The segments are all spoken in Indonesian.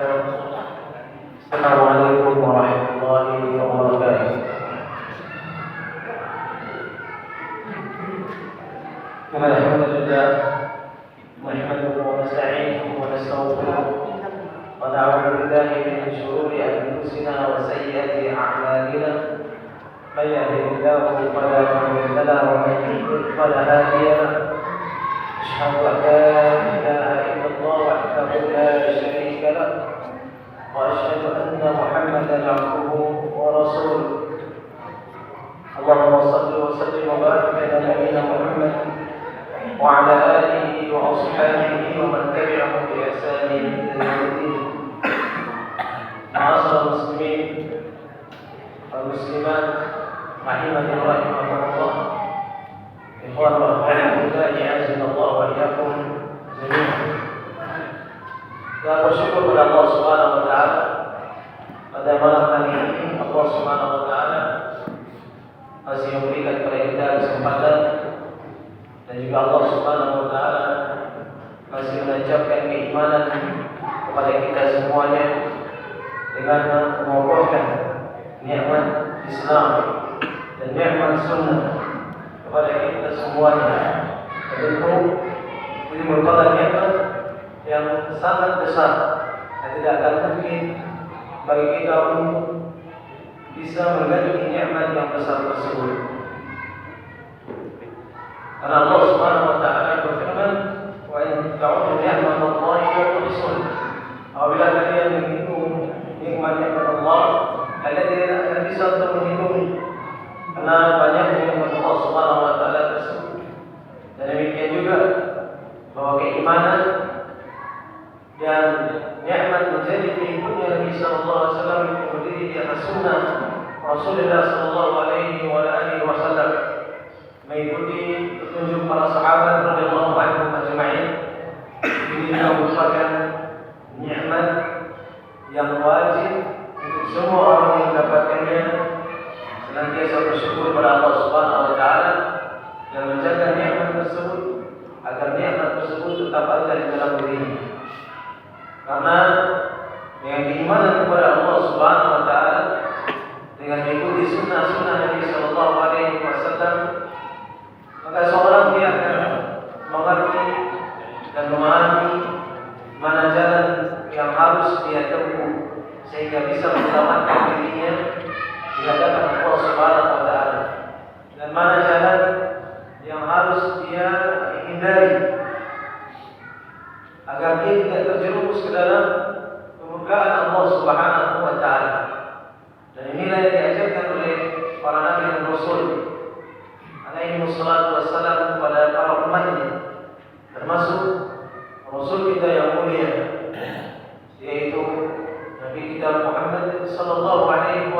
Assalamualaikum warahmatullahi wabarakatuh. Alhamdulillah, nahmaduhu wa nasta'inuhu wa nastaghfiruh wa na'udzu billahi min shururi anfusina wa sayyiati a'malina. May yahdihillahu fala mudilla lahu wa may yudlil fala hadiya lahu. Asyhadu an la ilaha illallah wahdahu la syarika lahu وأشهد أن محمدا عبده ورسوله. اللهم صل وسلم وبارك على نبينا محمد وعلى آله وأصحابه ومن تبعهم بإحسان إلى يوم الدين. معاشر المسلمين والمسلمات رحمني ورحمكم الله. إخوان وأخوات الله أعزنا الله وإياكم جميعا. Kita bersyukur kepada Allah Subhanahu wa taala pada malam hari ini. Allah Subhanahu wa taala masih memberikan kepada kita kesempatan, dan juga Allah Subhanahu wa taala masih menancapkan keimanan kepada kita semuanya dengan mengokohkan nikmat Islam dan nikmat sunnah kepada kita semuanya. Tentu ini merupakan nikmat yang sangat besar dan tidak akan mungkin bagi kita untuk bisa mengganti nikmat yang besar tersebut. Karena Allah Subhanahu wa taala berfirman, "Wa in ta'uddu ni'matallahi la tuhsuha." Apabila kalian menghitung nikmat-nikmat Allah, kalian tidak akan bisa untuk menghitung, karena banyak nikmat Allah Subhanahu wa taala tersebut. Dan demikian juga bahwa keimanan dan nikmat menjadi pengikutnya Nabi sallallahu alaihi wasallam yang berdiri di atas sunnah Rasulullah sallallahu alaihi wasallam, mengikuti petunjuk para sahabat radhiyallahu anhum ajma'in. Ini merupakan nikmat yang wajib untuk semua orang yang mendapatkannya senantiasa bersyukur kepada Allah Subhanahu wa taala dan menjaga nikmat tersebut agar nikmat tersebut tetap ada di dalam dirinya. Karena dengan keimanan kepada Allah Subhanahu wa taala, dengan mengikuti sunnah-sunnah Nabi sallallahu alaihi wasallam, maka seorang dia akan mengerti dan memahami mana jalan yang harus dia tempuh sehingga bisa menyelamatkan dirinya di hadapan Allah Subhanahu wa taala, dan mana jalan yang harus dia hindari agar dia tidak terjerumus ke dalam kemurkaan Allah Subhanahu wa taala. Dan inilah yang diajarkan oleh para nabi dan rasul alaihi wassalatu wassalam kepada para umatnya, termasuk rasul kita yang mulia, yaitu Nabi kita Muhammad sallallahu alaihi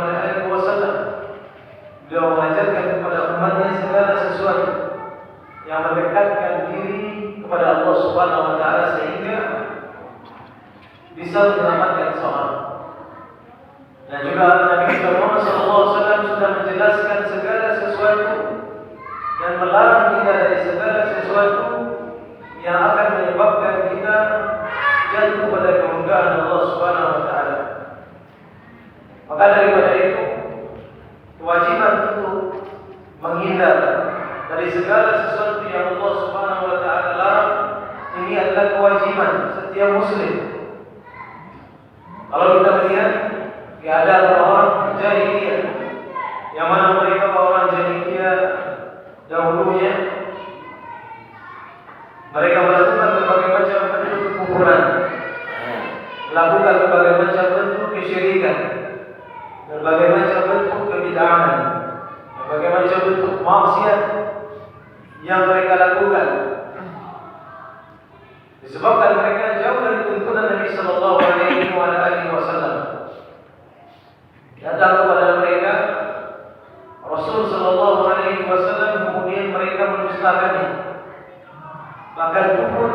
wasallam. Beliau mengajarkan kepada umatnya segala sesuatu yang mendekatkan diri kepada Allah Subhanahu wa taala sehingga bisa menyelamatkan seorang. Dan juga Nabi Muhammad sallallahu alaihi wasallam sudah menjelaskan segala sesuatu dan melarang kita dari segala sesuatu yang akan menyebabkan kita jatuh pada kemurkaan Allah Subhanahu wa taala. Maka daripada itu, kewajiban untuk menghindar dari segala sesuatu yang Allah Subhanahu wa taala larang, ini adalah kewajiban setiap muslim. Kalau kita melihat ada orang jahiliyah, yang mana mereka orang jahiliyah dahulunya, mereka melakukan berbagai macam bentuk kekufuran, melakukan berbagai macam bentuk kesyirikan, berbagai macam bentuk kebid'ahan, berbagai macam bentuk maksiat yang mereka lakukan, disebabkan mereka jauh dari tuntunan Nabi sallallahu alaihi wasallam. Datang kepada mereka Rasul sallallahu alaihi wasallam, kemudian mereka mendustakannya, bahkan kufur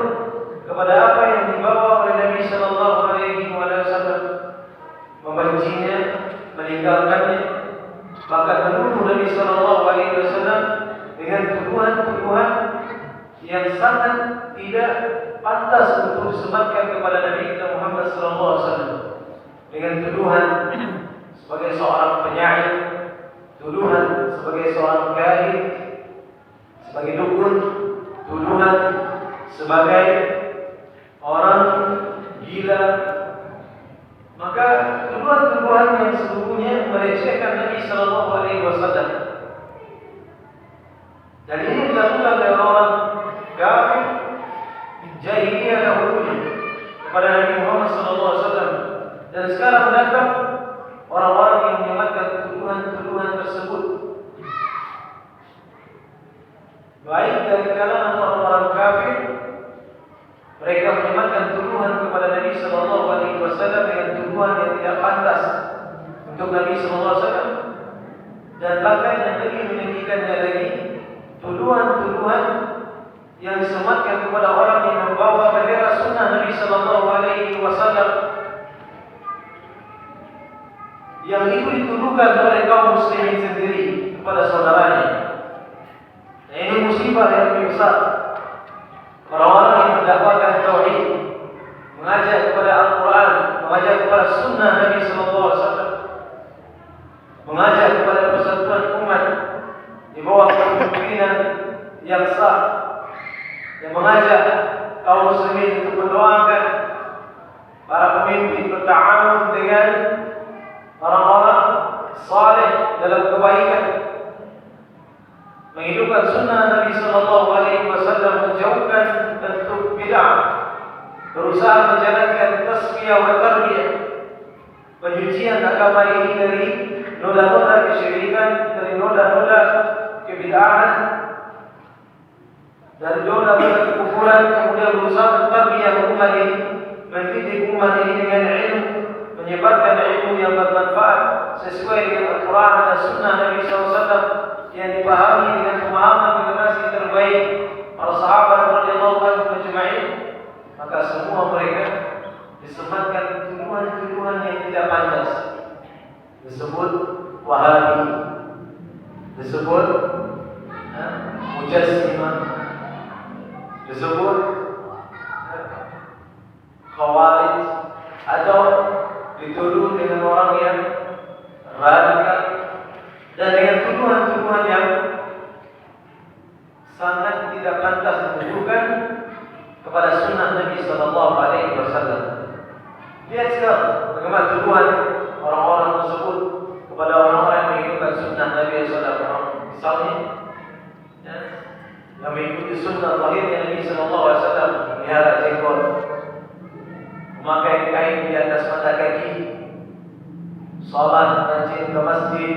kepada apa yang dibawa oleh Nabi sallallahu alaihi wasallam, membencinya, meninggalkannya, bahkan menuduh Nabi sallallahu alaihi wasallam dengan tuduhan-tuduhan yang sangat tidak pantas untuk disematkan kepada Nabi kita Muhammad SAW dengan tuduhan sebagai seorang penyair, tuduhan sebagai seorang kahin, sebagai dukun, tuduhan sebagai orang gila. Maka tuduhan-tuduhan yang sesungguhnya melecehkan Nabi SAW. Dan ini dilakukan oleh orang kafir jahiliyah dahulunya kepada Nabi Muhammad SAW. Dan sekarang datang orang-orang yang menyematkan tuduhan-tuduhan tersebut, baik dari kalangan orang-orang kafir. Mereka menyematkan tuduhan kepada Nabi SAW dengan tuduhan yang tidak pantas untuk Nabi SAW. Dan bahkan yang lebih meninggikannya lagi, tuduhan-tuduhan yang disematkan kepada orang yang membawa bendera sunnah Nabi SAW, yang itu dituduhkan oleh kaum muslimin sendiri kepada saudaranya. Nah, ini musibah yang lebih besar. Orang-orang yang mendakwakan tauhid, mengajak kepada Al-Quran, mengajak kepada sunnah Nabi SAW, mengajak kepada persatuan umat di bawah kepemimpinan yang sah, yang mengajak kaum muslimin untuk mendoakan para pemimpin berta'awun dengan orang-orang saleh dalam kebaikan, menghidupkan sunnah Nabi SAW, menjauhkan bentuk bid'ah, berusaha menjalankan tasfiyah wa tarbiyah, pencucian agama ini dari noda-noda kesyirikan, dari noda-noda kebid'ahan, dari noda-noda kekufuran, kemudian berusaha mentarbiyah umat ini, mendidik umat ini dengan ilmu, menyebarkan ilmu yang bermanfaat sesuai dengan Al-Quran dan sunnah Nabi SAW yang dipahami dengan pemahaman generasi terbaik para sahabat radhiyallahu anhum ajma'in. Maka semua mereka disematkan tuduhan-tuduhan yang tidak pantas, disebut Wahabi, disebut Mujassimah, disebut Khawarij, atau dituduh dengan orang yang radikal, dan dengan tuduhan-tuduhan yang sangat tidak pantas dituduhkan kepada sunnah Nabi SAW. Lihat sekarang bagaimana tuduhan orang-orang tersebut kepada orang-orang yang mengikuti sunnah Nabi SAW. Misalnya, yang mengikuti sunnah lahirnya Nabi SAW, melihara jenggot, memakai kain di atas mata kaki, salat, rajin ke masjid,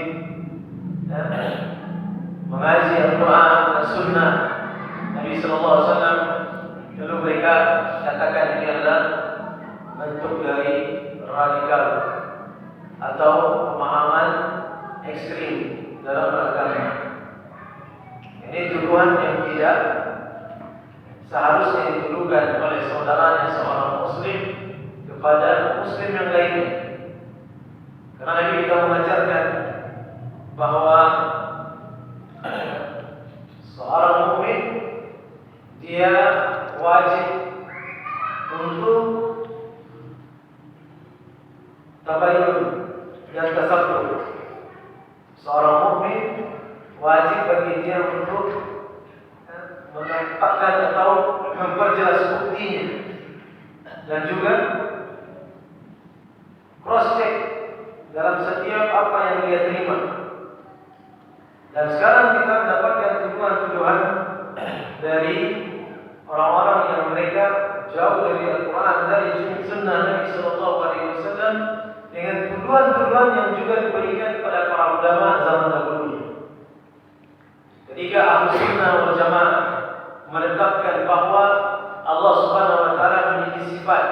mengaji Al-Quran dan sunnah Nabi SAW. Lalu mereka katakan ini adalah bentuk dari radikal atau pemahaman ekstrim dalam beragama. Ini tuduhan yang tidak seharusnya dituduhkan oleh saudaranya seorang muslim kepada muslim yang lainnya. Karena Nabi kita mengajarkan bahwa seorang mukmin dia wajib untuk tabayyun dan tasabbur. Seorang mukmin wajib bagi dia untuk menampakkan atau memperjelas buktinya, dan juga cross check dalam setiap apa yang dia terima. Dan sekarang kita mendapatkan tuduhan-tuduhan dari orang-orang yang mereka jauh dari Al-Quran, dari sunnah Nabi SAW, dengan tuduhan-tuduhan yang juga diberikan kepada para ulama zaman dahulu. Ketika Ahlus Sunnah wal Jamaah menetapkan bahwa Allah Subhanahu wa taala memiliki sifat,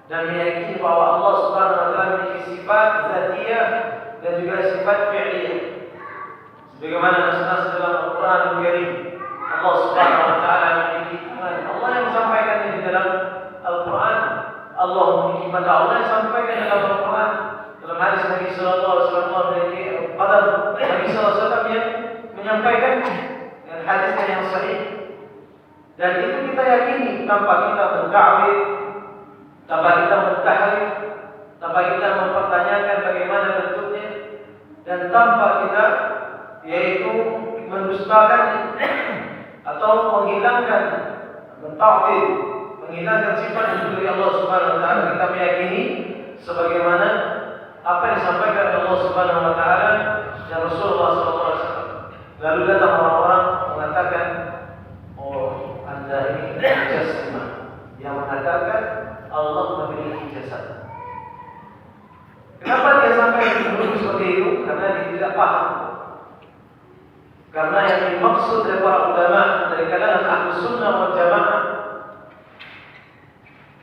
dan meyakini bahwa Allah Subhanahu wa taala memiliki sifat zatiyah dan juga sifat fi'liyah. Sebagaimana nas-nas dalam Al-Quran Al-Karim, Allah Subhanahu wa taala memiliki tangan. Allah yang sampaikan di dalam Al-Quran. Allah memiliki mata. Allah yang sampaikan dalam Al-Quran. Dalam hadis Nabi sallallahu alaihi wasallam memiliki qadar. Nabi sallallahu alaihi wasallam yang menyampaikan dengan hadis yang sahih. Dan itu kita meyakini tanpa kita menta'wil, tanpa kita mentahrif, tanpa kita mempertanyakan bagaimana bentuknya, dan tanpa kita yaitu mendustakan atau menghilangkan, menta'til, menghilangkan sifat dari Allah Subhanahu wa taala. Kita meyakini sebagaimana apa yang disampaikan oleh Allah Subhanahu wa taala dan Rasulullah sallallahu alaihi wasallam. Lalu datang orang-orang mengatakan, oh, Anda ini jasmah, yang mengatakan Allah memiliki jasad. Kenapa dia sampai menuduh seperti itu? Karena dia tidak paham. Karena yang dimaksud oleh para ulama dari kalangan Ahlus Sunnah wal Jamaah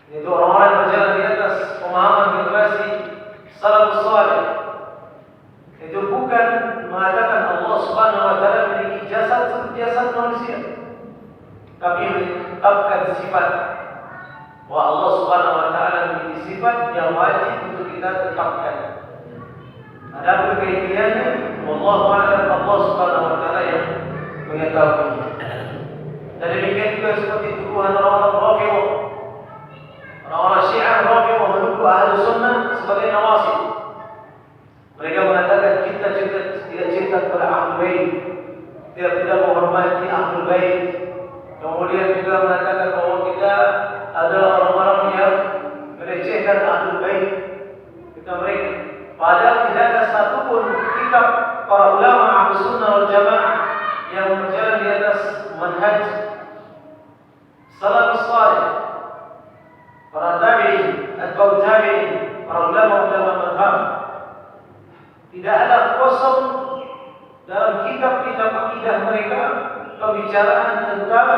itu orang-orang yang berjalan di atas pemahaman generasi salafus saleh. Itu bukan mengatakan Allah Subhanahu wa taala memiliki jasad seperti jasad manusia, tapi menetapkan sifat bahwa Allah Subhanahu wa taala memiliki sifat yang wajib untuk kita tetapkan. Adapun kaifiannya, wallahu a'lam, Allah Subhanahu wa taala yang mengetahuinya. Dan demikian juga seperti tuduhan orang-orang Rafidhah. Orang-orang Syiah Rafidhah menuduh Ahlus Sunnah sebagai Nawasib. Mereka mengatakan kita tidak cinta kepada Ahlul Bait, tidak menghormati Ahlul Bait. Kemudian juga mengatakan bahwa kita adalah orang-orang yang melecehkan Ahlul Bait. Kita mereka, padahal tidak ada satupun kitab para ulama Ahlus Sunnah wal Jamaah yang berjalan di atas manhaj salafus salih, para tabi'in, atba'ut tabi'in, para ulama-ulama mazhab. Tidak ada kosong dalam kitab-kitab akidah mereka pembicaraan tentang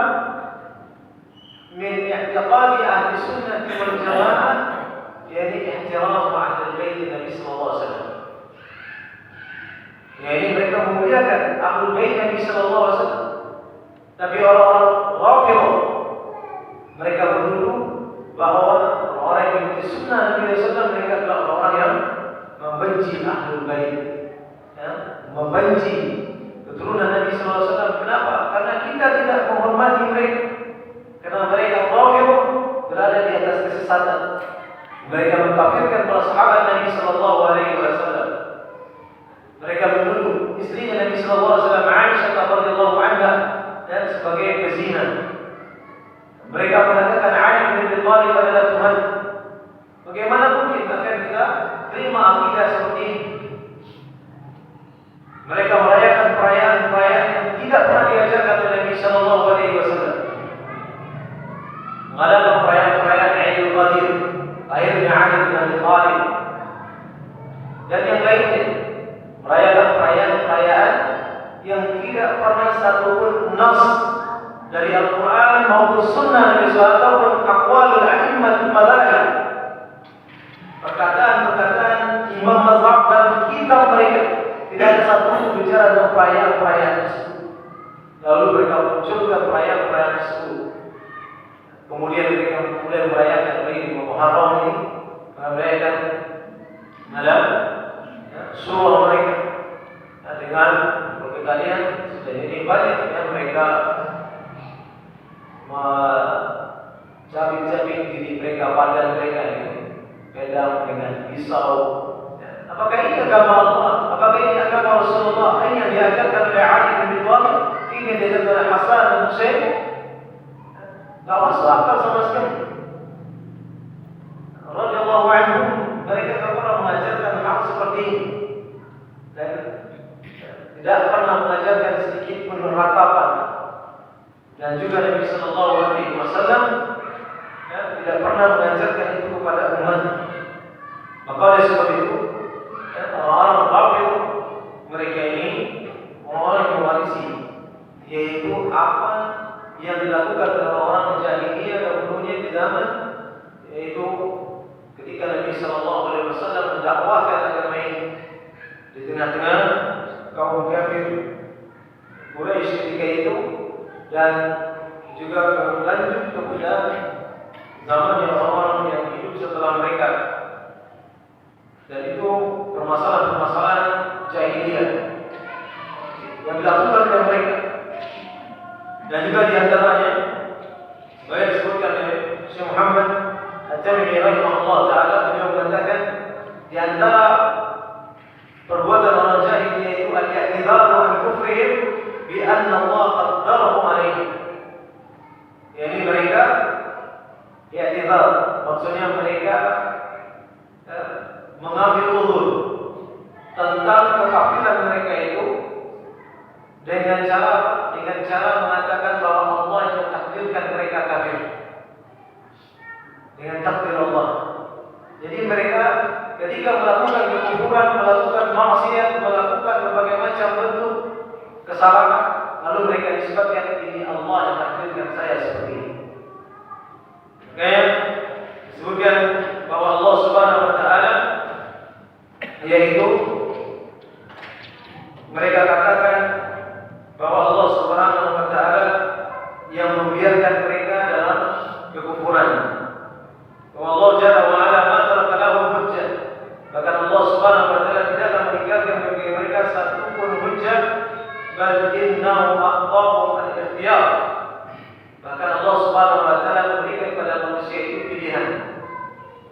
min i'tiqadi ahli sunnah wal jamaah, yakni ihtiram ahli bait Nabi sallallahu alaihi wasallam. Yakni mereka memuliakan ahli bait Nabi sallallahu alaihi wasallam. Tapi orang-orang Rafidhah mereka menuduh bahwa orang yang mengikuti sunnah Nabi sallallahu alaihi wasallam mereka adalah orang yang membenci Ahlul Bait, ya, membenci keturunan Nabi sallallahu alaihi wasallam. Kenapa? Karena kita tidak menghormati mereka. Karena mereka Rafidhah berada di atas kesesatan. Mereka mengkafirkan para sahabat Nabi sallallahu alaihi wasallam. Mereka menuduh istrinya Nabi sallallahu alaihi wasallam, Aisyah radhiyallahu anha, dan sebagai pezina. Mereka mengatakan Ali bin Abi Thalib adalah Tuhan. Bagaimana mungkin akan kita terima akidah seperti ini? Mereka merayakan perayaan-perayaan yang tidak pernah diajarkan oleh Nabi sallallahu alaihi wasallam. Mengadakan perayaan-perayaan Aidil Qadir, lahirnya Ali bin Abi Thalib, dan yang lainnya. Merayakan perayaan-perayaan yang tidak pernah satupun nas dari Al-Quran maupun Sunnah Nabi sallallahu ataupun aqwalul a'immatul madzhab, perkataan-perkataan imam mazhab dalam kitab mereka, tidak ada satupun bicara tentang perayaan-perayaan tersebut. Lalu mereka munculkan perayaan-perayaan tersebut. Kemudian mereka mulai merayakan ini Muharram ini, merayakan malam surah mereka, dengan perkalian sudah ini banyak yang mereka cabik-cabik diri mereka, badan mereka ini pedang dengan pisau. Apakah ini agama Allah? Apakah ini agama Rasulullah? Ini yang diajarkan oleh Ali bin Abi Thalib, ini yang diajarkan oleh Hasan dan Husain? Tak masuk akal sama sekali. Radhiyallahu anhum, mereka tak pernah mengajarkan hal seperti ini, dan tidak pernah mengajarkan sedikit pun ratapan. Dan juga Nabi sallallahu alaihi wasallam tidak pernah mengajarkan itu kepada umat. Maka oleh sebab itu, orang-orang Rafidhah mereka ini orang yang mewarisi, yaitu apa yang dilakukan oleh orang jahiliyah dahulunya di zaman, yaitu ketika Nabi sallallahu alaihi wasallam mendakwahkan agama ini di tengah-tengah kaum kafir Quraisy ketika itu, dan juga berlanjut kepada zaman yang orang-orang yang hidup setelah mereka. Dan itu permasalahan-permasalahan jahiliyah yang dilakukan oleh mereka. Dan juga diantaranya sebagian Syekh Muhammad At-Tamimi rahimahullah taala beliau mengatakan di antara perbuatan orang jahil yaitu al-i'tidharu an kufrihim bi anna Allah qaddarahu alaihim. Yani mereka i'tidhar, maksudnya mereka mengambil uzur tentang kekafiran mereka itu dengan cara mengatakan bahwa Allah yang mentakdirkan mereka kafir dengan takdir Allah. Jadi mereka ketika melakukan kekufuran, melakukan maksiat, melakukan berbagai macam bentuk kesalahan, lalu mereka disebutkan ini Allah yang takdirkan saya seperti ini. Kayak disebutkan bahwa Allah Subhanahu wa taala yaitu mereka katakan bahwa Allah Subhanahu wa taala yang membiarkan mereka dalam kekufuran. Bahwa Allah Jalla wa ala ma taraka lahum hujjah. Bahkan Allah Subhanahu wa taala tidaklah meninggalkan bagi mereka satu pun hujjah, bal innahu aqahum al-ikhtiyar. Bahkan Allah Subhanahu wa taala memberikan kepada manusia itu pilihan.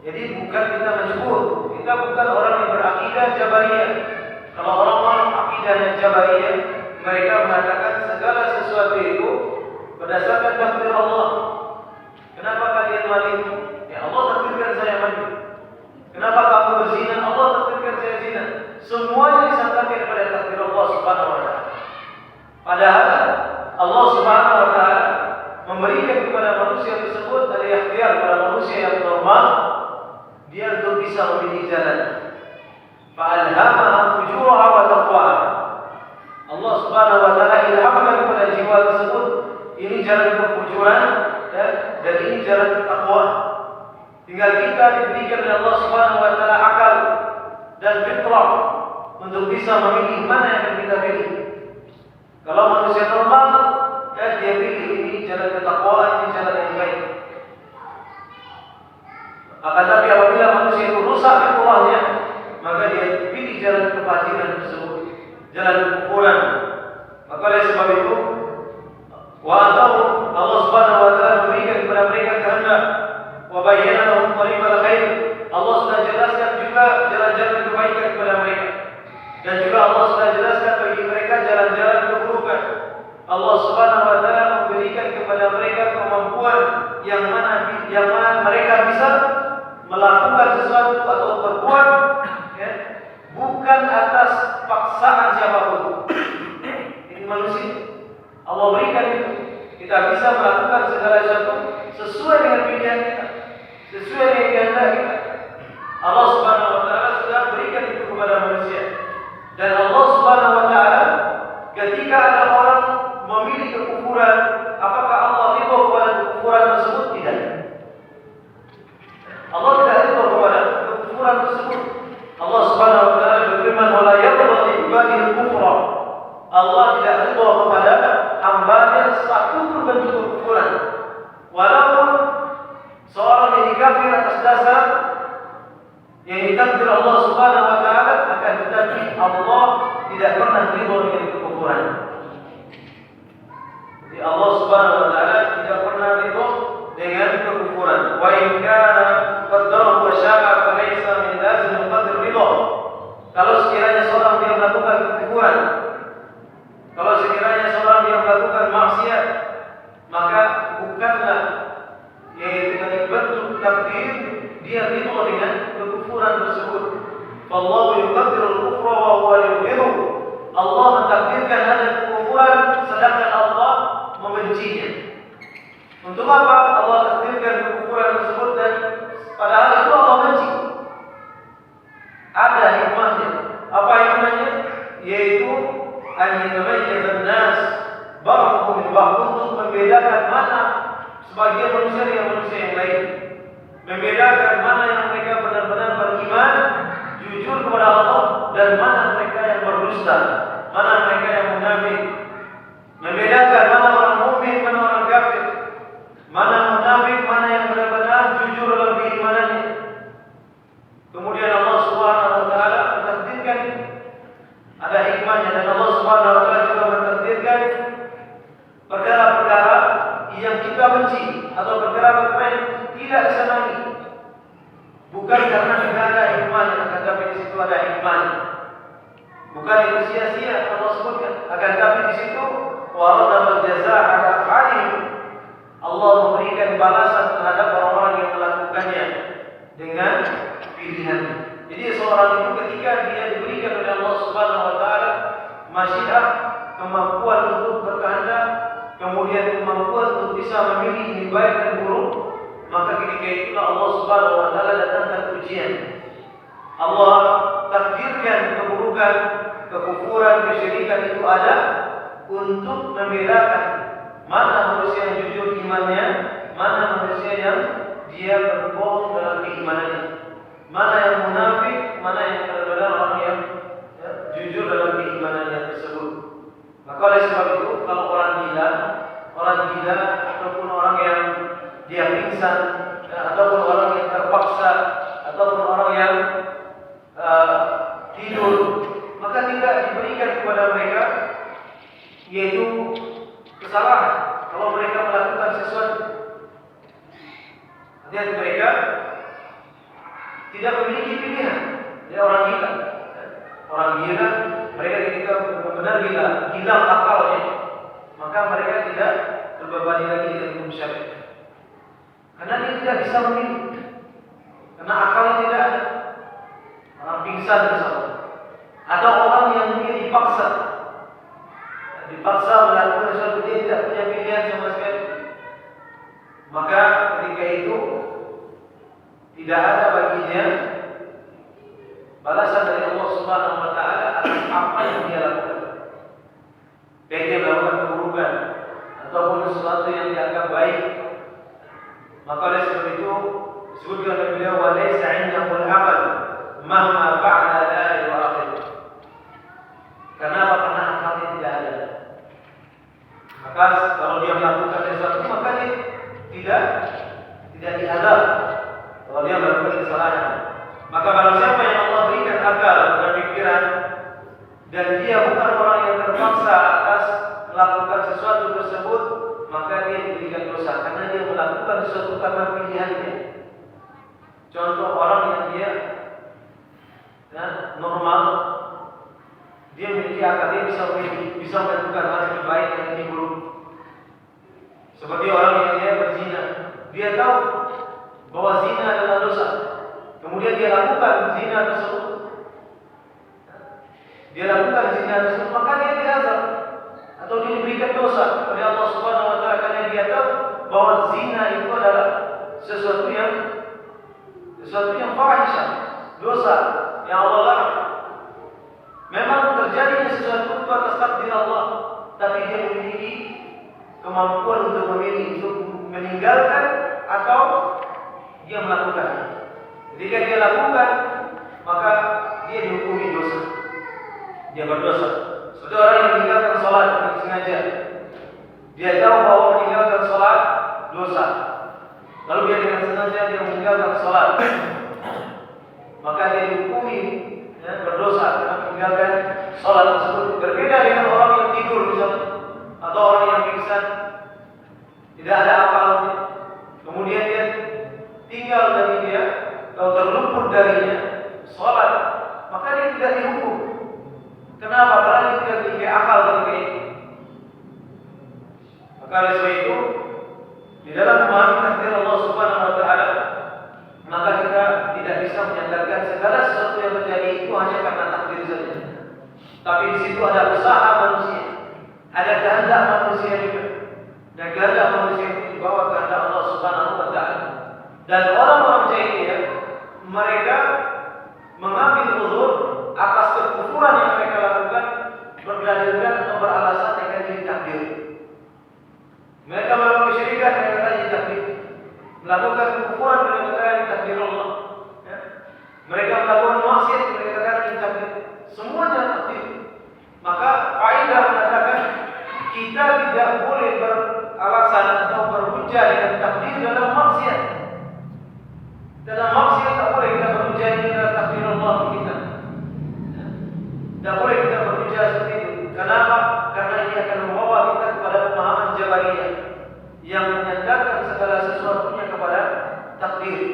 Jadi bukan kita majbur, kita bukan orang yang berakidah Jabariyah. Kalau orang-orang akidahnya Jabariyah, mereka mengatakan segala sesuatu itu berdasarkan takdir Allah. Kenapa kalian mati? Ya Allah takdirkan saya mati. Kenapa kamu berzina? Allah takdirkan saya zina. Semuanya disandarkan kepada takdir Allah Subhanahu wa taala. Padahal Allah Subhanahu wa taala memberikan kepada manusia tersebut ada ikhtiar kepada manusia yang normal, dia untuk bisa memilih jalan. Fa'alhamaha fujuraha wa taqwaha. Allah Subhanahu wa taala ilhamkan kepada jiwa tersebut ini jalan kefujuran dan ini jalan ketakwaan. Tinggal kita diberikan oleh Allah Subhanahu wa taala akal dan fitrah untuk bisa memilih mana yang akan kita pilih. Kalau manusia normal, dia pilih ini jalan ketakwaan, ini jalan yang baik. Akan tapi apabila manusia itu rusak fitrahnya, maka dia pilih jalan kefajiran tersebut, jalan kekufuran. Maka oleh sebab itu, Allah Subhanahu wa taala memberikan kepada mereka kehendak, wa bayyana lahum tariqal khair. Allah sudah jelaskan juga jalan-jalan kebaikan kepada mereka. Dan juga Allah sudah jelaskan bagi mereka jalan-jalan keburukan. Allah Subhanahu wa taala memberikan kepada mereka kemampuan yang mana mereka bisa melakukan sesuatu atau berbuat bukan atas paksaan siapapun. Ini manusia. Allah berikan itu. Kita bisa melakukan segala sesuatu sesuai dengan pilihan kita, sesuai dengan kehendak kita. Allah Subhanahu wa taala sudah berikan itu kepada manusia. Dan Allah Subhanahu wa taala ketika ada orang memilih kekufuran, apakah Allah ridha kepada kekufuran tersebut? Tidak. Allah tidak ridha kepada kekufuran tersebut. Allah Subhanahu wa taala berfirman, "Wa la yarda li ibadihi al-kufra." Allah tidak ridha kepada hamba-Nya satu pun bentuk kekufuran. Walaupun seorang yang kafir atas dasar yang ditakdir Allah Subhanahu wa taala, akan tetapi Allah tidak pernah ridha dengan kekufuran. Jadi Allah Subhanahu wa taala tidak pernah ridha dengan kekufuran. Wa in kana qaddarahu wa syaa fa laysa min lazim qadr ridha. Kalau sekiranya seorang dia melakukan kekufuran, kalau sekiranya seorang dia melakukan maksiat, maka bukanlah yaitu dari bentuk takdir dia ridha dengan kekufuran tersebut. Wallahu yuqaddirul kufra wa huwa yubghidu. Allah mentakdirkan ada kekufuran sedangkan Allah membencinya. Untuk apa Allah takdirkan kekufuran tersebut dan padahal itu Allah benci? Ada hikmahnya. Apa hikmahnya? Yaitu an yatamayyaza an-nas ba'dhum min ba'd, untuk membedakan mana sebagian manusia dengan manusia yang lain, membedakan mana yang mereka benar-benar beriman, jujur kepada Allah, dan mana mereka yang berdusta, mana mereka yang munafik, membedakan mana orang mukmin, mana orang kafir, mana munafik, mana yang benar-benar jujur dalam keimanannya. Kemudian Allah Subhanahu wa taala mentakdirkan ada hikmahnya, dan Allah Subhanahu wa taala juga mentakdirkan perkara-perkara yang kita benci atau perkara keren, tidak disenangi. Bukan karena tidak ada hikmahnya, akan tapi di situ ada hikmahnya. Bukan itu sia-sia Allah sebutkan, akan tapi di situ waradul jazaa ala af'alihim. Allah memberikan balasan terhadap orang-orang yang melakukannya dengan pilihan. Jadi seorang itu ketika dia diberikan oleh Allah Subhanahu wa taala masyiah, kemampuan untuk berkehendak, kemudian kemampuan untuk bisa memilih ini baik dan buruk, maka ketika itulah Allah Subhanahu wa taala datangkan ujian. Allah takdirkan keburukan, kekufuran, kesyirikan itu ada untuk membedakan mana manusia yang jujur imannya, mana manusia yang dia berbohong dalam keimanannya, mana yang munafik, mana yang benar-benar orang yang jujur dalam keimanannya tersebut. Maka oleh sebab itu, kalau orang gila ataupun orang yang dia pingsan, ataupun orang yang terpaksa, ataupun orang yang tidur, maka tidak diberikan kepada mereka yaitu kesalahan kalau mereka melakukan sesuatu. Artinya mereka tidak memiliki pilihan. Dia orang gila. Orang gila, mereka ketika benar-benar gila akalnya, maka mereka tidak terbebani lagi dengan hukum syariat. Karena dia tidak bisa memilih. Karena akalnya tidak ada. Orang pingsan misalnya, atau orang yang mungkin dipaksa melakukan sesuatu, dia tidak punya pilihan sama sekali. Maka ketika itu tidak ada baginya balasan dari Allah Subhanahu wa taala atas apa yang dia lakukan. Baik dia melakukan keburukan ataupun sesuatu yang dianggap baik. Maka oleh sebab itu disebutkan oleh beliau, wa laysa 'indahu al-'amal mahma fa'ala la yu'akhir. Karena akalnya tidak ada. Maka kalau dia melakukan sesuatu, maka dia tidak diazab. Kalau dia melakukan kesalahan, maka barang siapa yang Allah berikan akal dan pikiran, dan dia bukan orang yang terpaksa atas melakukan sesuatu tersebut, maka dia diberikan dosa karena dia melakukan sesuatu karena pilihannya. Contoh orang yang dia normal, dia memiliki akal, dia bisa melakukan hal yang baik dan yang buruk. Seperti orang yang dia berzina, dia tahu bahwa zina adalah dosa, kemudian dia lakukan zina tersebut, maka dia diazab atau dia diberikan dosa oleh Allah Subhanahu wa taala karena dia tahu bahwa zina itu adalah sesuatu yang fahisyah, dosa yang Allah larang. Memang terjadi sesuatu itu atas takdir Allah, tapi dia memiliki kemampuan untuk memilih, untuk meninggalkan atau dia melakukan. Jika dia lakukan, maka dia dihukumi dosa. Dia berdosa. Seperti orang yang meninggalkan sholat dengan sengaja. Dia tahu bahwa meninggalkan sholat dosa, lalu dia dengan sengaja dia meninggalkan sholat, maka dia dihukumi berdosa karena meninggalkan sholat tersebut. Berbeda dengan orang yang tidur misalnya, atau orang yang pingsan, tidak ada akalnya, kemudian dia tinggal dari dia atau terluput darinya sholat, maka dia tidak dihukum. Kenapa? Karena dia tidak memiliki akal ketika itu. Maka oleh sebab itu, di dalam memahami takdir Allah Subhanahu wa taala, maka kita tidak bisa menyandarkan segala sesuatu yang terjadi itu hanya karena takdir saja. Tapi di situ ada usaha manusia, ada kehendak manusia juga, dan kehendak manusia itu dibawa kehendak Allah Subhanahu wa taala. Dan orang-orang jahiliyah, mereka mengambil uzur atas kekufuran yang mereka lakukan, berdalilkan atau beralasan dengan diri takdir. Mereka melakukan kesyirikan dengan kata takdir, melakukan kekufuran dengan kata takdir Allah. Mereka melakukan maksiat dengan kata takdir. Semuanya takdir. Maka kaidah mengatakan kita tidak boleh beralasan atau berhujjah dengan takdir dalam maksiat. Dalam maksiat tak boleh kita berhujjah dengan takdir Allah kita. Tak boleh kita berhujjah seperti itu. Kenapa? Karena ini akan membawa kita kepada pemahaman Jabariyah yang menyandarkan segala sesuatunya kepada takdir.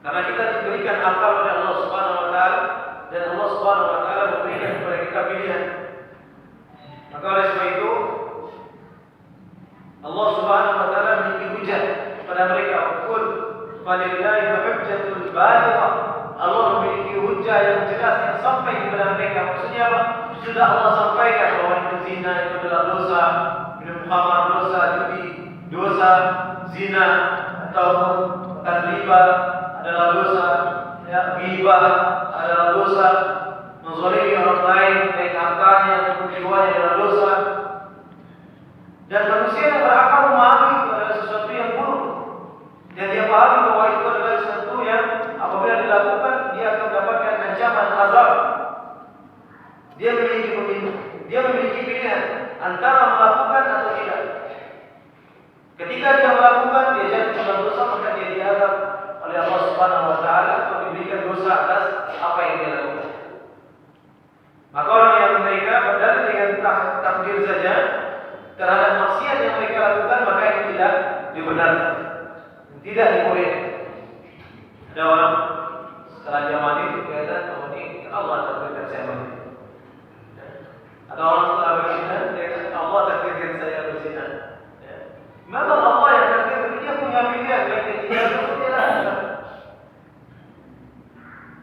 Karena kita diberikan akal oleh Allah Subhanahu wa taala dan Allah Subhanahu wa taala memberikan kepada kita pilihan. Maka oleh sebab itu Allah Subhanahu wa taala memberi hujah kepada mereka. Qul falillahi hujjatul balighah. Allah memiliki hujah yang jelas yang sampai kepada mereka. Maksudnya apa? Sudah Allah sampaikan bahwa itu zina itu adalah dosa, minum khamar dosa, judi dosa, zina ataupun makan riba adalah dosa, ya, ghibah adalah dosa, menzalimi orang lain baik hartanya maupun jiwanya adalah dosa. Dan manusia yang berakal memahami itu adalah sesuatu yang buruk. Dan dia pahami bahwa itu adalah sesuatu yang apabila dilakukan dia akan mendapatkan ancaman azab. Dia memiliki pilihan antara melakukan atau tidak. Ketika dia melakukan, dia jatuh dalam dosa, maka dia diazab oleh Allah Subhanahu wa taala atau diberikan dosa atas apa yang dia lakukan. Maka orang yang mereka berdalil dengan takdir saja terhadap maksiat yang mereka lakukan, maka itu tidak dibenarkan, tidak dibolehkan. Ada orang setelah dia mati berkata, "Oh ini Allah takdirkan saya mati." Ada orang setelah berzina, dia kata, "Allah takdirkan saya berzina." Memang Allah yang takdirkan, dia punya pilihan, baik dia tidak atau tidak.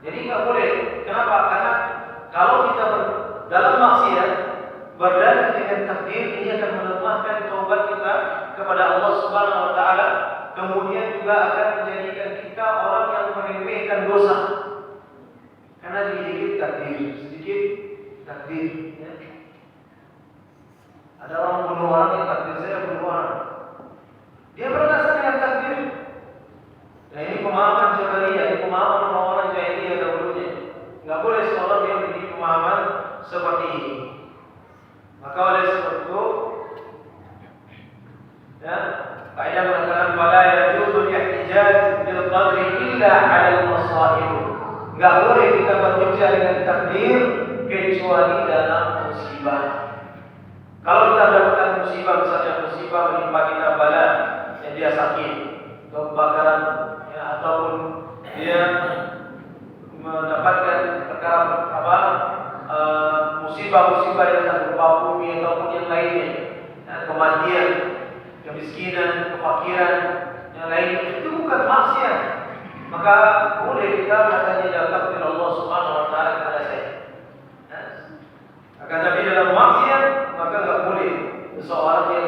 Jadi nggak boleh. Kenapa? Karena kalau kita dalam maksiat berdalil dengan takdir, ini akan melemahkan taubat kita kepada Allah Subhanahu wa taala. Kemudian juga akan menjadikan kita orang yang meremehkan dosa. Karena sedikit takdir. Ya. Ada orang bunuh orang yang takdir saya bunuh orang. Dia berdasar dengan takdir. Nah ini pemahaman Jabariyah, ini pemahaman orang-orang jahiliyah dahulunya. Enggak boleh seorang yang memiliki pemahaman seperti ini. Maka oleh sebab itu, ya, kaidah mengatakan fala yajuzu al-ihtijaj bil qadri illa 'ala al-masaib. Enggak boleh kita berhujjah dengan takdir kecuali dalam musibah. Kalau kita mendapatkan musibah, misalnya musibah menimpa kita bala, yang dia sakit, atau kebakaran, ya, ataupun dia mendapatkan perkara musibah-musibah yang berupa bumi ataupun yang lainnya, ya, kematian, kemiskinan, kefakiran, yang lainnya, itu bukan maksiat. Maka boleh kita mengatakan dalam takdir Allah Subhanahu wa taala kepada saya. Ya. Akan tapi dalam maksiat maka enggak boleh seseorang yang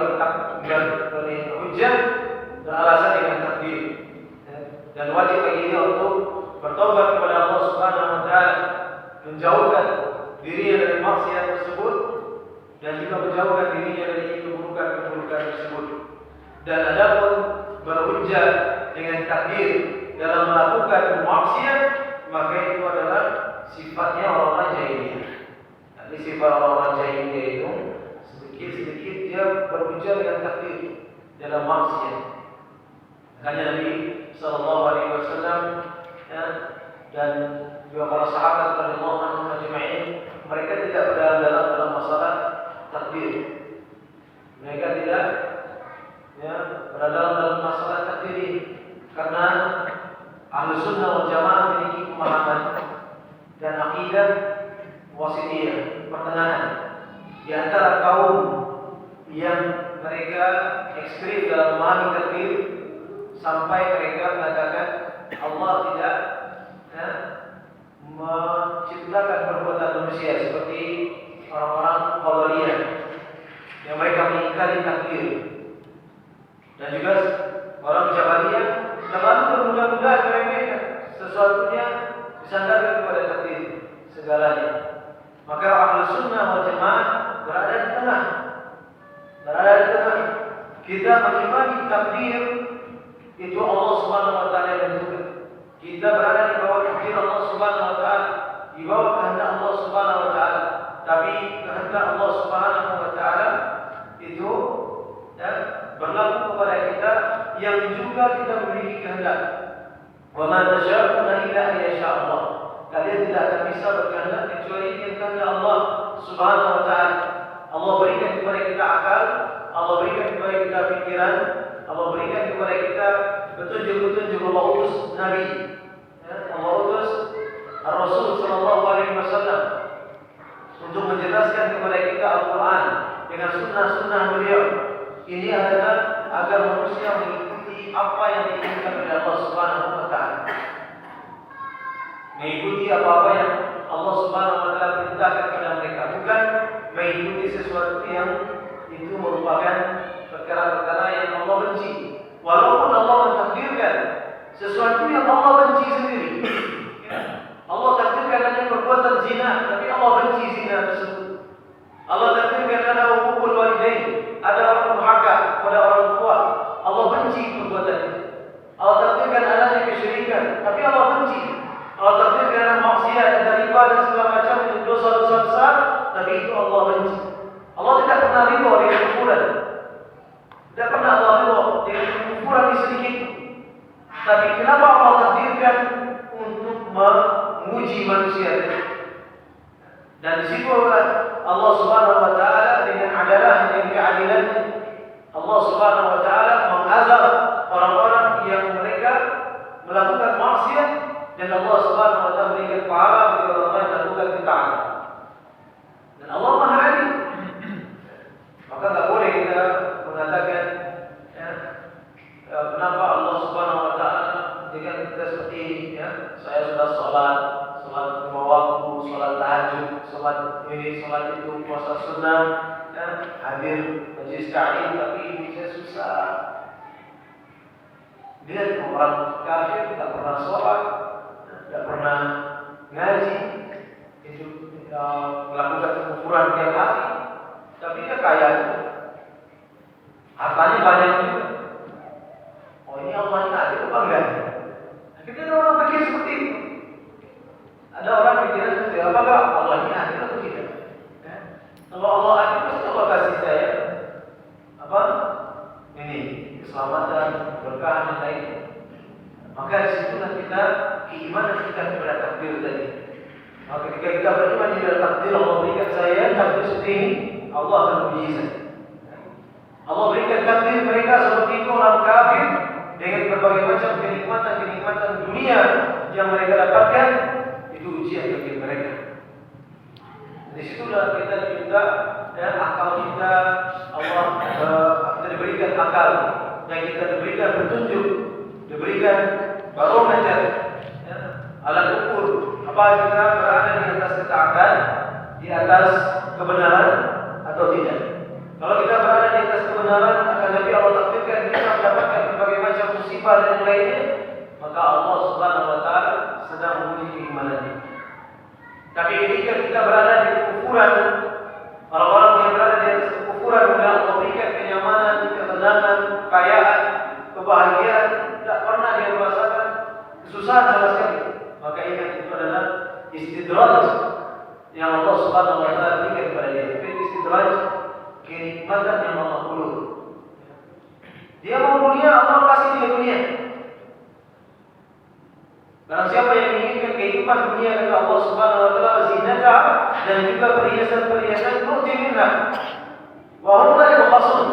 berhujjah beralasan dengan takdir. Ya. Dan wajib bagi dia untuk bertobat kepada Allah Subhanahu wa taala, menjauhkan dirinya dari maksiat tersebut dan juga menjauhkan dirinya dari keburukan-keburukan tersebut. Dan adapun berhujjah dengan takdir dalam melakukan maksiat, maka itu adalah sifatnya orang-orang jahiliyah. Jadi sifat orang-orang jahiliyah itu sedikit-sedikit dia berhujjah dengan takdir dalam maksiat. Makanya Nabi sallallahu alaihi wasallam, ya, dan juga para sahabat radhiyallahu anhum ajma'in, mereka tidak berada dalam masalah takdir. Mereka tidak, ya, berada dalam masalah takdir ini karena Ahlus Sunnah wal Jamaah memiliki pemahaman dan akidah wasitiyah, pertengahan di antara kaum yang mereka ekstrim dalam memahami takdir sampai mereka mengatakan Allah tidak, ya, menciptakan perbuatan manusia seperti orang-orang Qadariyah yang mereka mengingkari takdir, dan juga orang Jabariyah terlalu bermudah-mudahan meremehkan sesuatunya disandarkan kepada takdir segalanya. Maka Ahlus Sunnah wal Jamaah berada di tengah. Kita mengimani takdir itu Allah Subhanahu wa taala yang menentukan. Kita berada di bawah takdir Allah Subhanahu wa taala, di bawah kehendak Allah Subhanahu wa taala. Tapi kehendak Allah Subhanahu wa taala itu, ya, berlaku kepada kita yang juga kita memiliki kehendak. Wa ma tasyaa'una illa an yasha' Allah. Kalian tidak akan bisa berkehendak kecuali dengan kehendak Allah Subhanahu wa taala. Allah berikan kepada kita akal, Allah berikan kepada kita pikiran, Allah berikan kepada kita petunjuk-petunjuk Allah utus Nabi, Allah utus Rasul Sallallahu Alaihi Wasallam untuk menjelaskan kepada kita Al-Quran dengan sunnah-sunnah beliau. Ini adalah agar manusia mengikuti apa yang diinginkan oleh Allah Subhanahu Wa Taala, mengikuti apa-apa yang Allah Subhanahu Wa Taala perintahkan kepada mereka, bukan mengikuti sesuatu yang itu merupakan perkara-perkara yang Allah benci. Walaupun Allah mentakdirkan sesuatu yang Allah benci sendiri, Allah takdirkan hanya perbuatan zina, tapi Allah benci zina tersebut. Allah takdirkan ada hukukul walidain, ada orang durhaka kepada orang tua, Allah benci perbuatan itu. Allah takdirkan adanya kesyirikan, tapi Allah benci. Allah takdirkan ada maksiat dan riba dan segala macam itu dosa-dosa besar, tapi itu Allah benci. Allah tidak pernah ridho dengan kekufuran. Tidak pernah Allah ridho dengan kekufuran di sedikit. Tapi kenapa Allah takdirkan untuk menguji manusia itu? Dan di situ Allah Subhanahu Wa Taala dengan adalah dengan keadilan, Allah Subhanahu Wa Taala mengazab orang-orang yang mereka melakukan maksiat, dan Allah Subhanahu Wa Taala berikan pahala bagi orang-orang yang melakukan ketaatan. Dan Allah Maha Adil. Maka tak boleh kita mengatakan kenapa Allah Subhanahu Wa Taala dengan kita seperti ini, saya sudah sholat lima waktu, sholat tahajud, sholat ini, sholat itu, puasa sunnah, hadir majlis ta'lim, tapi ini saya susah. Dia orang kafir, tidak pernah sholat, tidak pernah ngaji, itu melakukan kekufuran tiap hari, tapi dia kaya, hartanya banyak juga. Oh, ini Allah yang adil apa enggak? Akhirnya ada orang pikir seperti itu. Ada orang pikir seperti itu. Apakah Allah ini adil atau tidak? Kalau Allah adil, pasti Allah kasih saya ini keselamatan, berkah dan lain. Maka disitulah kita keimanan kita kepada takdir tadi. Maka ketika kita beriman kepada takdir, Allah berikan saya takdir seperti ini, Allah akan uji saya. Allah berikan takdir mereka seperti itu, orang kafir, dengan berbagai macam kenikmatan dunia yang mereka dapatkan, itu ujian bagi mereka. Di situlah kita diminta akal kita, Allah kita diberikan akal, yang kita diberikan petunjuk, diberikan barometer, alat ukur apa kita berada di atas ketaatan, di atas kebenaran atau tidak. Kalau kita berada di atas kebenaran, akan tapi Allah takdirkan kita mendapatkan berbagai macam musibah dan yang lainnya, maka Allah Subhanahu Wa Taala sedang menguji keimanan kita. Tapi ketika kita berada di kekufuran, orang-orang yang berada di atas kekufuran, kemudian Allah berikan kenyamanan, ketenangan, kekayaan, kebahagiaan, tidak pernah dia merasakan kesusahan sama sekali. Maka ingat, itu adalah istidraj yang Allah Subhanahu Wa Taala berikan kepada dia. Istidraj, kenikmatan yang Allah ulur. Dia mau dunia, Allah kasih dia dunia. Barang siapa yang menginginkan kehidupan dunia, kata Allah Subhanahu Wa Taala, zinata, dan juga perhiasan-perhiasan, nu'ti minha wa hum la yubkhasun.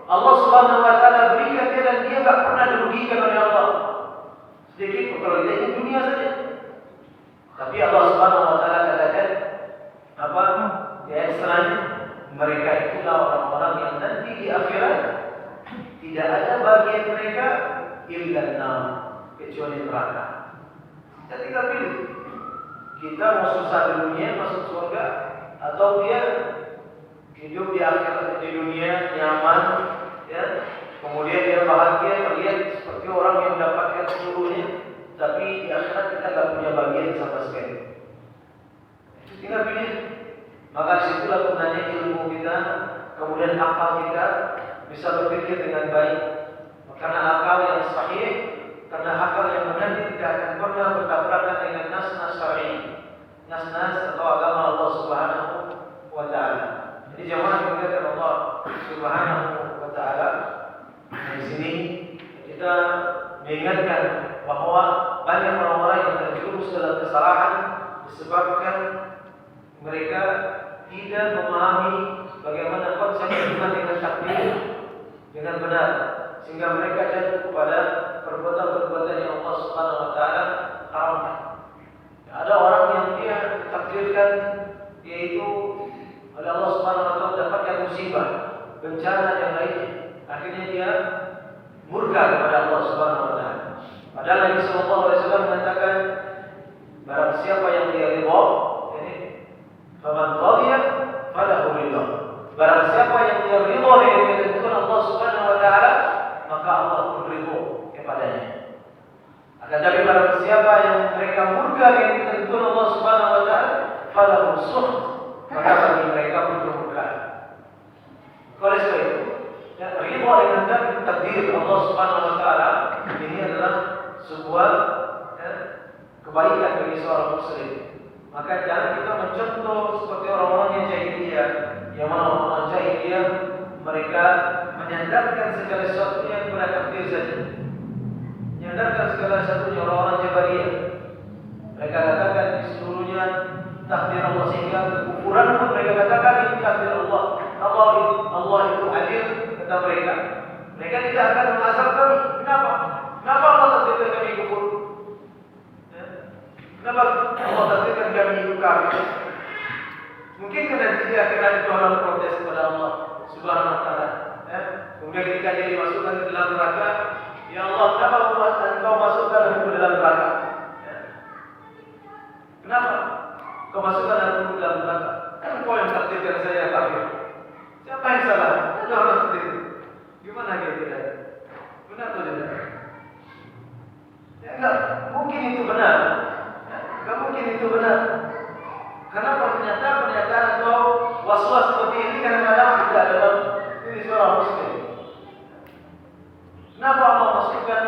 Allah Subhanahu Wa Taala berikan dia, dan dia tak pernah dirugikan oleh Allah sedikit kalau dia ingin dunia saja. Tapi Allah Subhanahu Wa Taala katakan di ayat selanjutnya, mereka itulah orang-orang yang nanti di akhirat tidak ada bagian mereka illa nar, kecuali neraka. Kita tinggal pilih, kita mau susah di dunia masuk surga, atau dia hidup di akhirat, di dunia nyaman, kemudian dia bahagia, terlihat seperti orang yang mendapatkan seluruhnya, tapi di akhirat kita tidak punya bagian sama sekali. Tinggal pilih. Maka disitulah gunanya ilmu kita, kemudian akal kita bisa berpikir dengan baik. Karena akal yang sahih, karena akal yang benar tidak akan pernah bertabrakan dengan nas-nas syar'i, nas-nas atau agama Allah Subhanahu Wa Taala. Jadi jemaah dimuliakan Allah Subhanahu Wa Taala, di sini kita mengingatkan bahwa banyak orang-orang yang terjerumus dalam kesalahan disebabkan mereka tidak memahami bagaimana konsep iman dengan takdir dengan benar, sehingga mereka jatuh kepada perbuatan-perbuatan yang Allah Padahal Nabi Sallallahu Alaihi Wasallam mengatakan, barang siapa yang dia ridha, ini faman radiya falahu ridha. Barang siapa yang dia ridha dengan ketentuan Allah Subhanahu Wa Taala, maka Allah pun ridha kepadanya. Akan tapi barang siapa yang mereka murka dengan ketentuan Allah Subhanahu Wa Taala, falahu sukht, maka bagi mereka pun kemurkaan. Oleh sebab itu, ridha dengan takdir Allah Subhanahu Wa Taala ini adalah sebuah kebaikan bagi seorang muslim. Maka jangan kita mencontoh seperti orang-orang yang jahiliyah, yang mana orang jahiliyah mereka menyandarkan segala sesuatunya kepada takdir saja. Menyandarkan segala sesuatunya orang-orang Jabariyah. Mereka katakan di seluruhnya takdir Allah, sehingga kekufuran pun mereka katakan ini takdir Allah. Allah itu adil, kata mereka. Mereka tidak akan mengazab kami. Kenapa? Kenapa Allah takdirkan kami kufur? Kenapa Allah takdirkan kami itu kafir? Mungkin nanti dia akan ada orang protes kepada Allah Subhanahu Wa Taala. Kemudian ketika dia dimasukkan ke dalam neraka, ya Allah, kenapa Engkau masukkan aku ke dalam neraka? Kenapa Kau masukkan aku ke dalam neraka? Kan Engkau yang takdirkan saya kafir. Siapa yang salah? Ada orang seperti itu. Gimana kira-kira? Benar atau tidak? Ya enggak mungkin itu benar. Enggak mungkin itu benar. Karena pernyataan atau was-was seperti ini kadang-kadang tidak dalam diri seorang muslim. Kenapa Allah masukkan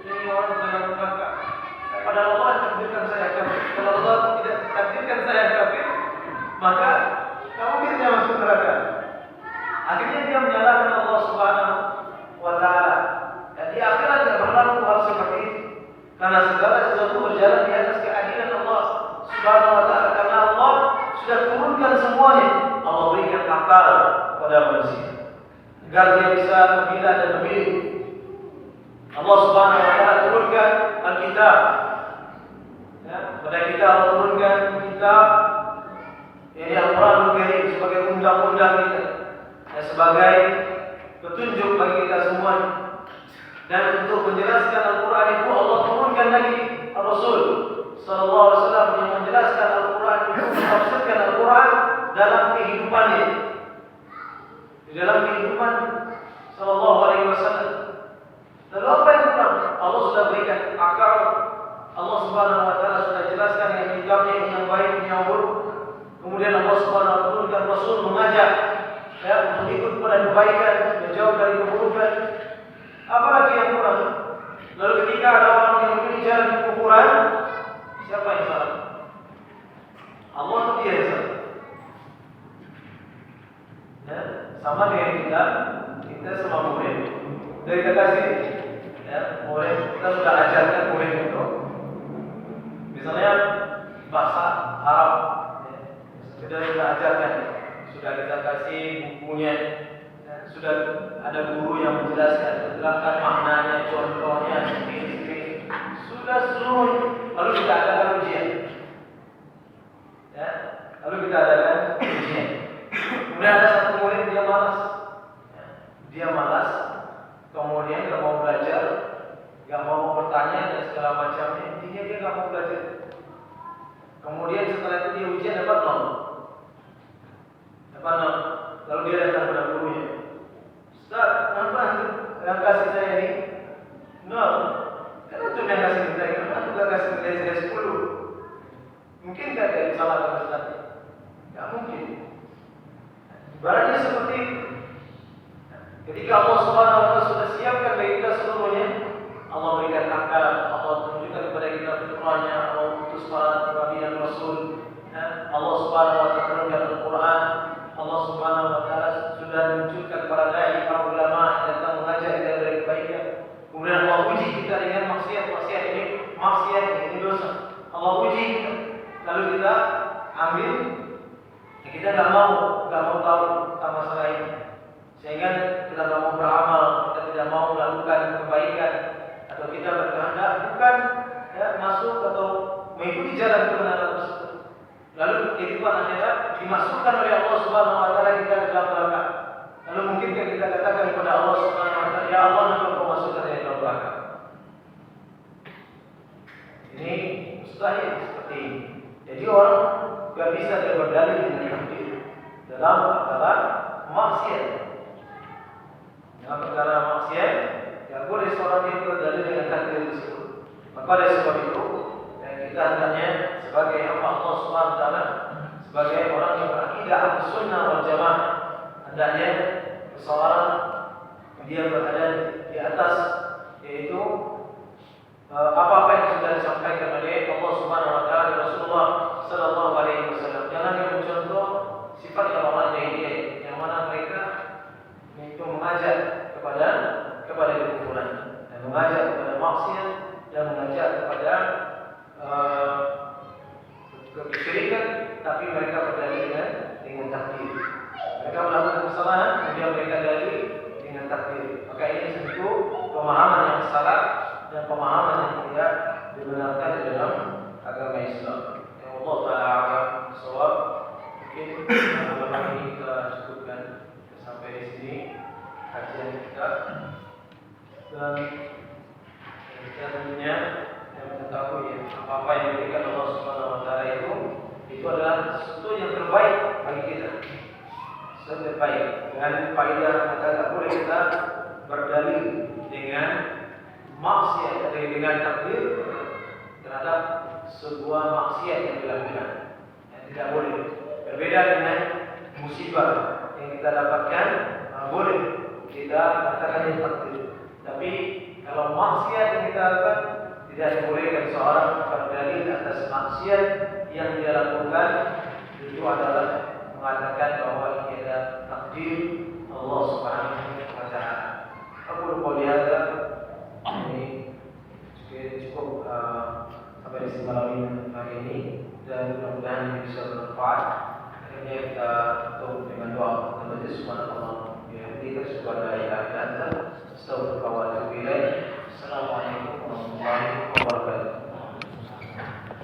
ini orang ke dalam neraka? Padahal Allah takdirkan saya kafir. Kalau Allah tidak takdirkan saya kafir, maka kamu mungkin saya masuk neraka. Akhirnya dia menyalahkan Allah Subhanahu Wa Taala. Dan di akhirat tidak berlaku hal seperti itu. Karena segala sesuatu berjalan di atas keadilan Allah Subhanahu Wa Taala. Karena Allah sudah turunkan semuanya. Allah berikan akal kepada manusia agar dia bisa memilah dan memilih. Allah Subhanahu Wa Taala turunkan Alkitab. Pada kita Allah turunkan kitab, ini Al-Quran Karim sebagai undang-undang kita, sebagai petunjuk bagi kita semua. Dan untuk menjelaskan Al-Quran itu Allah turunkan lagi Rasul Sallallahu Alaihi Wasallam yang menjelaskan Al-Quran itu, menafsirkan Al-Quran dalam kehidupannya, di dalam kehidupan Sallallahu Alaihi Wasallam. Lalu apa yang kurang? Allah sudah berikan akal. Allah Subhanahu Wa Taala sudah jelaskan yang kitabnya ini yang baik, ini yang buruk. Kemudian Allah Subhanahu Wa Taala turunkan Rasul mengajak untuk ikut pada kebaikan, menjauh dari keburukan. Apa lagi yang kurang? Lalu ketika ada orang yang memilih jalan kekufuran, siapa yang salah? Allah atau dia yang salah? Sama dengan kita sama murid. Dari kita kasih, murid kita sudah ajarkan murid itu. Misalnya bahasa Arab, sudah kita ajarkan, sudah kita kasih bukunya, sudah ada guru yang menjelaskan, menjelaskan maknanya, contohnya, seperti sudah seluruh. Lalu kita adakan ujian, lalu kita adakan ujian. Kemudian ada satu murid dia malas, kemudian tidak mau belajar, tidak mau bertanya dan segala macamnya. Intinya dia tidak mau belajar. Kemudian setelah itu dia ujian dapat 0. Lalu dia datang kepada gurunya. Ustaz, kenapa yang kasih saya ini 0? Kan itu yang kasih nilai, kenapa juga kasih nilai saya 10? Mungkin tidak ada salah dengan Ustaz? Tidak mungkin. Ibaratnya seperti itu. Ketika Allah Subhanahu Wa Taala sudah siapkan bagi kita seluruhnya, Allah berikan akal, Allah tunjukkan kepada kita fitrahnya, Allah utus para nabi dan rasul, Allah Subhanahu Wa Taala turunkan Al-Quran, Allah Subhanahu Wa Taala sudah menunjukkan para dai, para ulama yang datang mengajar kita dari kebaikan. Kemudian Allah uji kita dengan maksiat ini dosa. Allah uji kita, lalu kita ambil, kita tidak mau tahu tentang masalah ini, sehingga kita tidak mau beramal, kita tidak mau melakukan kebaikan, atau kita berkehendak bukan masuk atau mengikuti jalan kebenaran tersebut. Lalu kehidupan akhirat dimasukkan oleh Allah Subhanahu Wa Taala kita ke dalam neraka. Lalu mungkinkah kita katakan kepada Allah Subhanahu Wa Taala, ya Allah, kenapa kau masukkan saya ke dalam neraka? mustahil seperti ini. Jadi orang tidak bisa dia berdalil dengan takdir dalam perkara maksiat. Dalam perkara maksiat, tidak boleh seorang dia berdalil dengan takdir tersebut. Maka oleh sebab itu, kita hendaknya sebagai hamba Allah Subhanahu wa taala, sebagai orang yang berakidah Ahlussunnah wal Jamaah, hendaknya seseorang dia berada di atas, yaitu apa-apa yang sudah disampaikan oleh Allah Subhanahu wa taala dan Rasulullah sallallahu alaihi wasallam. Jangan dia mencontoh sifat orang jahiliyah yang mana mereka itu mengajak kepada kekufuran dan mengajak kepada maksiat dan mengajak kepada kesyirikan, tapi mereka berdalil dengan takdir. Mereka melakukan kesalahan, kemudian mereka dalil dengan takdir. Maka ini tentu pemahaman yang salah dan pemahaman yang tidak dibenarkan di dalam agama Islam. Ya Allah Taala shawab. Mungkin malam ini kita cukupkan sampai di sini kajian kita, dan kita tentunya yang mengetahui apa-apa yang diberikan Allah Subhanahu wa taala itu adalah sesuatu yang terbaik bagi kita. Sesuatu terbaik. Dengan faedah, maka tak boleh kita berdalil dengan maksiat atau dengan takdir terhadap sebuah maksiat yang dilakukan. Yang tidak boleh. Berbeda dengan musibah yang kita dapatkan, boleh kita katakan ini takdir. Tapi kalau maksiat yang kita lakukan, tidak dibolehkan seorang berdalil atas maksiat yang dia lakukan. Itu adalah mengatakan bahwa ini adalah takdir Allah Subhanahu wa taala. Aku lupa lihat ini cukup sampai di sini malam hari ini, dan mudah-mudahan ini bisa bermanfaat. Akhirnya kita tutup dengan doa kepada Subhanallah. Ya, kita subhanahu wa ta'ala. Astagfirullah wa atubu ilaih. Assalamualaikum.